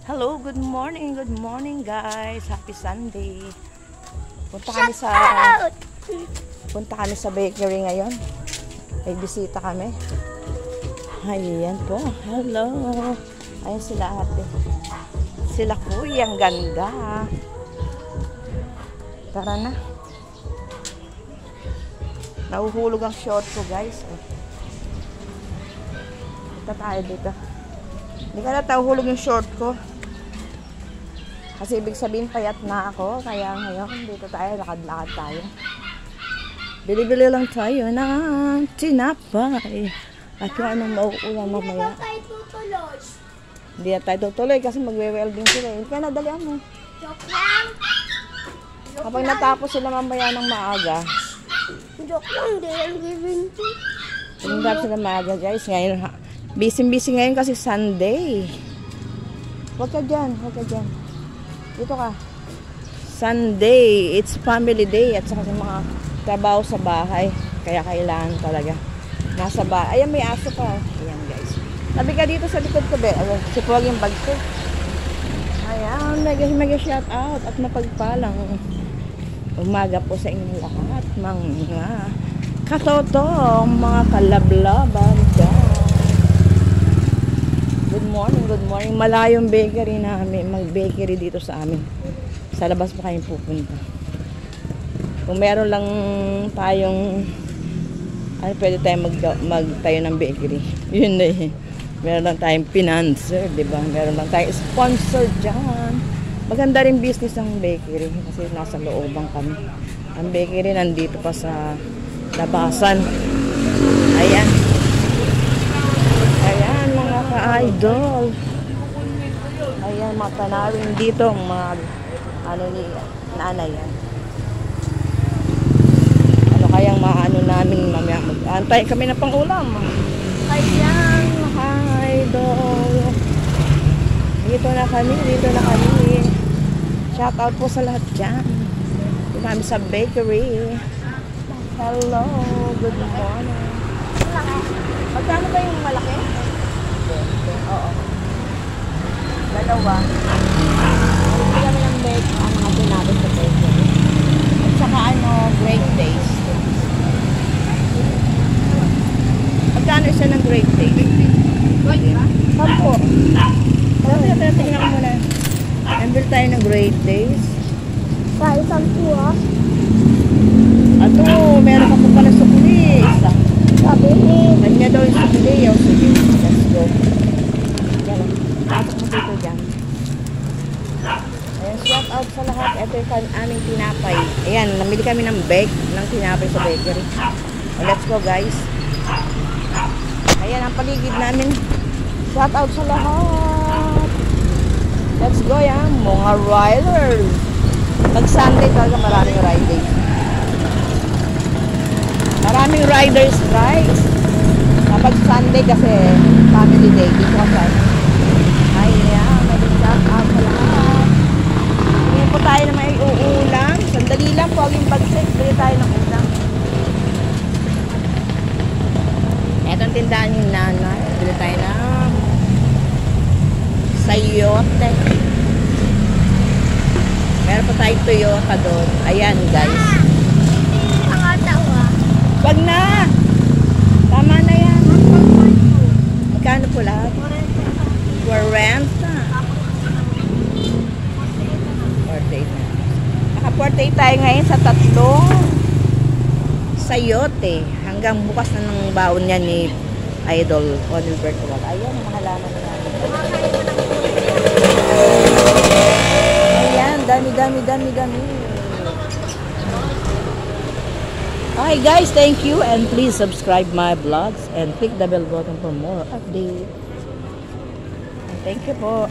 Hello, good morning guys. Happy Sunday. Punta kami sa bakery ngayon. May bisita kami. Ayan po. Hello. Ayan sila ate. Sila kuya, ang ganda. Tara na. Nahuhulog ang short ko guys. Punta tayo dito. Hindi ka na nahuhulog yung short ko. Kasi ibig sabihin payat na ako. Kaya ngayon dito tayo, lakad-lakad tayo. Bili-bili lang tayo ng tinapay. At kung anong mauulan mamaya. Hindi na tayo tutuloy kasi magwe-welding sila. Hindi ka na, dalihan mo. Joke lang. Kapag natapos sila mamaya ng maaga. Joke lang, di lang giving to. Tumindap sila maaga guys. Ngayon, busy ngayon kasi Sunday. Huwag ka dyan, huwag ka dyan. Dito ka. Sunday, it's family day at saka mga trabaho sa bahay. Kaya kailangan talaga. Nasa bahay. Ayan, may aso pa. Ayan, guys. Tabi ka dito sa likod ko, be. Si Paul yung bag ko. Ayan, mega shout out at mapagpalang umaga po sa inyong lahat. Mga katotong, mga kalablaban dyan. Good morning. Malayong bakery namin. Mag-bakery dito sa amin. Sa labas pa kayong pupunta. Kung meron lang tayong pwede tayong magtayo ng bakery. Yun na eh. Meron lang tayong financer, diba? Meron lang tayong sponsor dyan. Maganda rin business ang bakery kasi nasa looban kami. Ang bakery nandito pa sa labasan. Ayan. Ayan mga ka-idol. Ayan mga tanarin dito. Mga ano ni nanay yan. Ano kayang maano namin mamaya. Mag-antay kami na pang ulam. Ayan mga idol. Dito na kami. Shout out po sa lahat dyan. Dito kami sa bakery. Hello. Good morning. Magkano ba yung malaki? Oo. Dalawa. Hindi kami ng bake. Ano natin natin sa bakery. At saka great days. Magkano isa ng great days? Sampo. Tingnan ko muna. Embil tayo ng great days. Kaya sampo ah. Ato, meron ka po pala sukli. Isa. Sabi ni. Kanya daw yung sukli. Sige, let's go. Yan. Pasok mo dito dyan. Ayan, shout out sa lahat. Ito yung aming tinapay. Ayan, namili kami ng bake, ng tinapay sa bakery. Let's go guys. Ayan ang paligid namin. Shout out sa lahat. Let's go yan. Mga riders. Pag Sunday talaga maraming riders. Maraming riders guys. Kapag Sunday kasi family day. Dito kasi. Ayan. Shout out sa lahat. Ngayon po tayo na may uulam. Sandali lang po ang bagsik. Bili tayo ng ulam. Etong tindahan yung nanay. Bili tayo ng sayote. Meron pa tayong Toyota doon. Ayan guys. Nakatawa. Wag na! Tama na yan. Magkano po lahat? 40. 48 na. Naka-48 tayo ngayon sa tatlong sayote. Hanggang bukas na ng baon niya ni Idol Onilbert. Ayan, ang mga halaman na natin. Ayan, dami. Okay guys, thank you and please subscribe my vlogs and click the bell button for more updates. Thank you po.